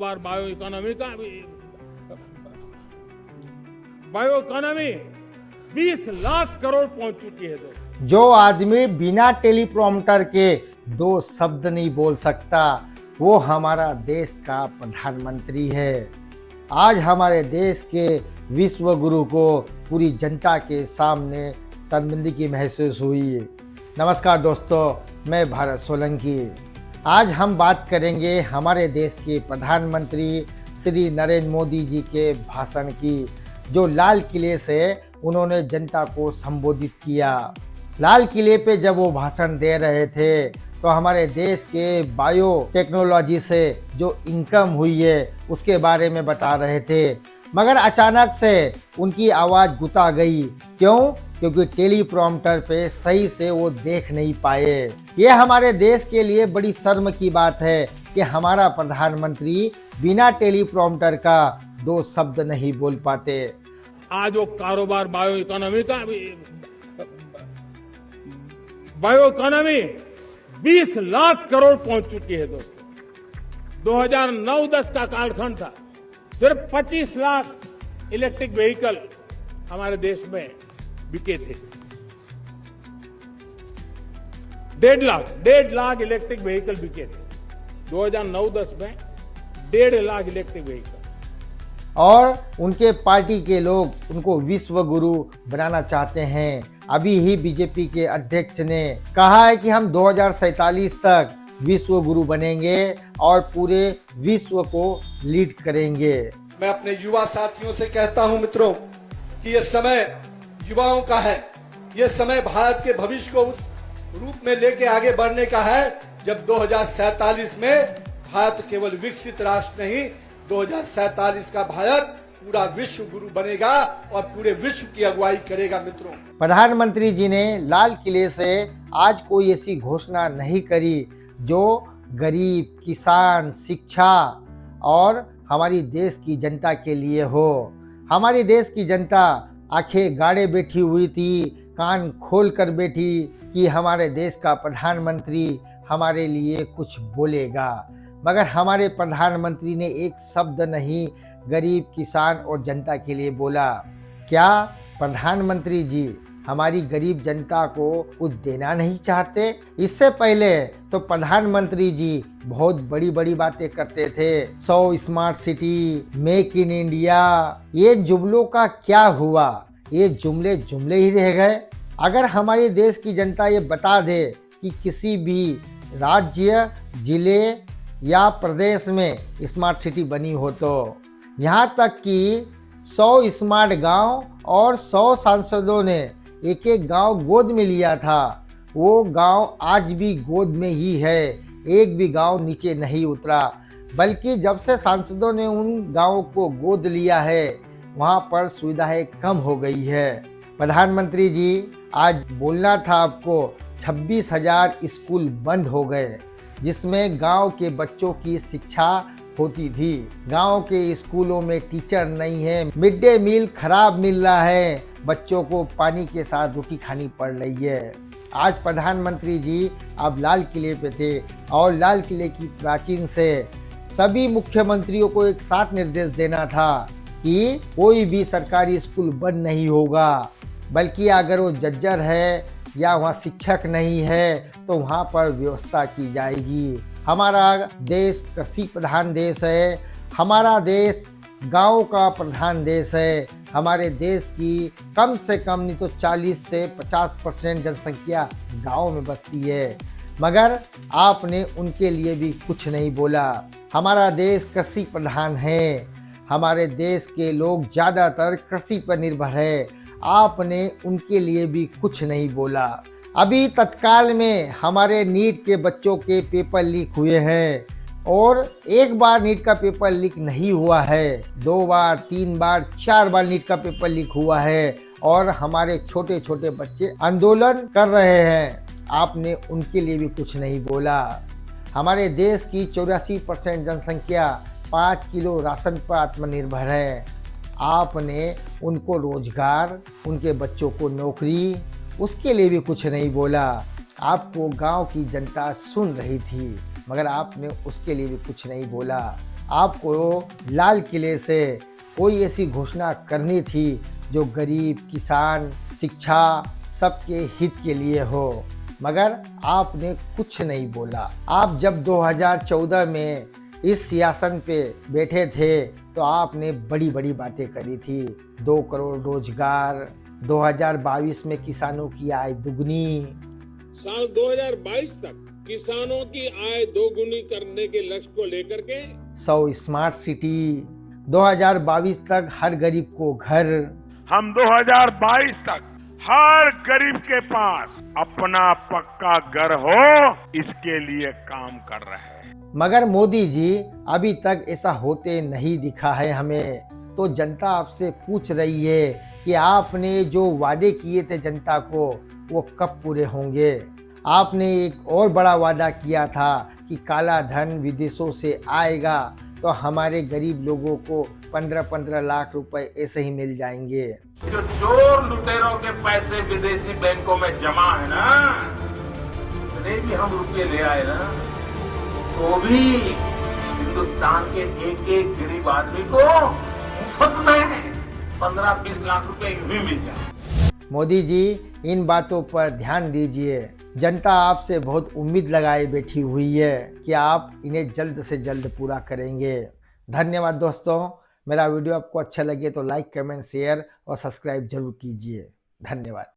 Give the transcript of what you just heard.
Bio economy का bio economy 20 lakh crore पहुंच चुकी है दोस्तों। जो आदमी बिना टेलीप्रॉम्प्टर के दो शब्द नहीं बोल सकता वो हमारा देश का प्रधानमंत्री है। आज हमारे देश के विश्व गुरु को पूरी जनता के सामने शर्मिंदगी महसूस हुई। नमस्कार दोस्तों, मैं भारत सोलंकी। आज हम बात करेंगे हमारे देश के प्रधानमंत्री श्री नरेंद्र मोदी जी के भाषण की, जो लाल किले से उन्होंने जनता को संबोधित किया। लाल किले पे जब वो भाषण दे रहे थे तो हमारे देश के बायो टेक्नोलॉजी से जो इनकम हुई है उसके बारे में बता रहे थे, मगर अचानक से उनकी आवाज़ गुता गई। क्यों? क्योंकि टेलीप्रॉम्प्टर पे सही से वो देख नहीं पाए। ये हमारे देश के लिए बड़ी शर्म की बात है कि हमारा प्रधानमंत्री बिना टेलीप्रॉम्प्टर का दो शब्द नहीं बोल पाते। आज वो कारोबार बायो इकोनॉमी का 20 लाख करोड़ पहुंच चुकी है दोस्तों। 2009-10 का कालखंड था, सिर्फ 25 लाख इलेक्ट्रिक व्हीकल हमारे देश में बिके थे। 1.5 लाख इलेक्ट्रिक व्हीकल बिके थे 2009-10 में। 1.5 लाख इलेक्ट्रिक व्हीकल। और उनके पार्टी के लोग उनको विश्व गुरु बनाना चाहते हैं। अभी ही बीजेपी के अध्यक्ष ने कहा है कि हम 2047 तक विश्व गुरु बनेंगे और पूरे विश्व को लीड करेंगे। मैं अपने युवा साथियों से कहता हूं मित्रों कि ये समय युवाओं का है। ये समय भारत के भविष्य को उस रूप में लेके आगे बढ़ने का है जब 2047 में भारत केवल विकसित राष्ट्र नहीं, 2047 का भारत पूरा विश्व गुरु बनेगा और पूरे विश्व की अगुवाई करेगा। मित्रों, प्रधानमंत्री जी ने लाल किले से आज कोई ऐसी घोषणा नहीं करी जो गरीब, किसान, शिक्षा और हमारी देश की जनता के लिए हो। हमारी देश की जनता आंखें गाड़े बैठी हुई थी, कान खोल कर बैठी कि हमारे देश का प्रधानमंत्री हमारे लिए कुछ बोलेगा, मगर हमारे प्रधानमंत्री ने एक शब्द नहीं गरीब, किसान और जनता के लिए बोला। क्या प्रधानमंत्री जी हमारी गरीब जनता को कुछ देना नहीं चाहते? इससे पहले तो प्रधानमंत्री जी बहुत बड़ी बड़ी बातें करते थे, 100 smart city, make in India. ये जुमलों का क्या हुआ? ये जुमले ही रह गए। अगर हमारे देश की जनता ये बता दे कि किसी भी राज्य, जिले या प्रदेश में स्मार्ट सिटी बनी हो, तो यहाँ तक कि 100 स्मार्ट गांव और 100 सांसदों ने एक एक गांव गोद में लिया था, वो गांव आज भी गोद में ही है। एक भी गांव नीचे नहीं उतरा, बल्कि जब से सांसदों ने उन गांवों को गोद लिया है वहाँ पर सुविधाएं कम हो गई है। प्रधानमंत्री जी, आज बोलना था आपको, 26,000 स्कूल बंद हो गए जिसमें गांव के बच्चों की शिक्षा होती थी। गांव के स्कूलों में टीचर नहीं है, मिड डे मील खराब मिल रहा है, बच्चों को पानी के साथ रोटी खानी पड़ रही है। आज प्रधानमंत्री जी अब लाल किले पे थे और लाल किले की प्राचीन से सभी मुख्यमंत्रियों को एक साथ निर्देश देना था कि कोई भी सरकारी स्कूल बंद नहीं होगा, बल्कि अगर वो जज्जर है या वहाँ शिक्षक नहीं है तो वहाँ पर व्यवस्था की जाएगी। हमारा देश कृषि प्रधान देश है, हमारा देश गांव का प्रधान देश है। हमारे देश की कम से कम नहीं तो 40 से 50% जनसंख्या गांव में बसती है, मगर आपने उनके लिए भी कुछ नहीं बोला। हमारा देश कृषि प्रधान है, हमारे देश के लोग ज़्यादातर कृषि पर निर्भर है, आपने उनके लिए भी कुछ नहीं बोला। अभी तत्काल में हमारे नीट के बच्चों के पेपर लीक हुए हैं और एक बार नीट का पेपर लीक नहीं हुआ है, 2 बार, 3 बार, 4 बार नीट का पेपर लीक हुआ है और हमारे छोटे छोटे बच्चे आंदोलन कर रहे हैं। आपने उनके लिए भी कुछ नहीं बोला। हमारे देश की 84% जनसंख्या 5 किलो राशन पर आत्मनिर्भर है, आपने उनको रोजगार, उनके बच्चों को नौकरी, उसके लिए भी कुछ नहीं बोला। आपको गांव की जनता सुन रही थी, मगर आपने उसके लिए भी कुछ नहीं बोला। आपको लाल किले से कोई ऐसी घोषणा करनी थी जो गरीब, किसान, शिक्षा सबके हित के लिए हो, मगर आपने कुछ नहीं बोला। आप जब 2014 में इस सिंहासन पे बैठे थे तो आपने बड़ी बड़ी बातें करी थी। 2 करोड़ रोजगार, 2022 में किसानों की आय दुगनी, साल 2022 तक किसानों की आय दोगुनी करने के लक्ष्य को लेकर के 100 स्मार्ट सिटी, 2022 तक हर गरीब को घर। हम 2022 तक हर गरीब के पास अपना पक्का घर हो, इसके लिए काम कर रहे हैं। मगर मोदी जी अभी तक ऐसा होते नहीं दिखा है हमें। तो जनता आपसे पूछ रही है कि आपने जो वादे किए थे जनता को वो कब पूरे होंगे। आपने एक और बड़ा वादा किया था कि काला धन विदेशों से आएगा तो हमारे गरीब लोगों को 15-15 लाख रुपए ऐसे ही मिल जाएंगे। जो चोर लुटेरों के पैसे विदेशी बैंकों में जमा है ना, इतने भी हम रुपये ले आए ना, तो भी हिंदुस्तान के एक एक गरीब आदमी को मुफ्त में 15-20 लाख रुपए यूं ही मिल जाए। मोदी जी इन बातों पर ध्यान दीजिए। जनता आपसे बहुत उम्मीद लगाए बैठी हुई है कि आप इन्हें जल्द से जल्द पूरा करेंगे। धन्यवाद दोस्तों। मेरा वीडियो आपको अच्छा लगे तो लाइक, कमेंट, शेयर और सब्सक्राइब जरूर कीजिए। धन्यवाद।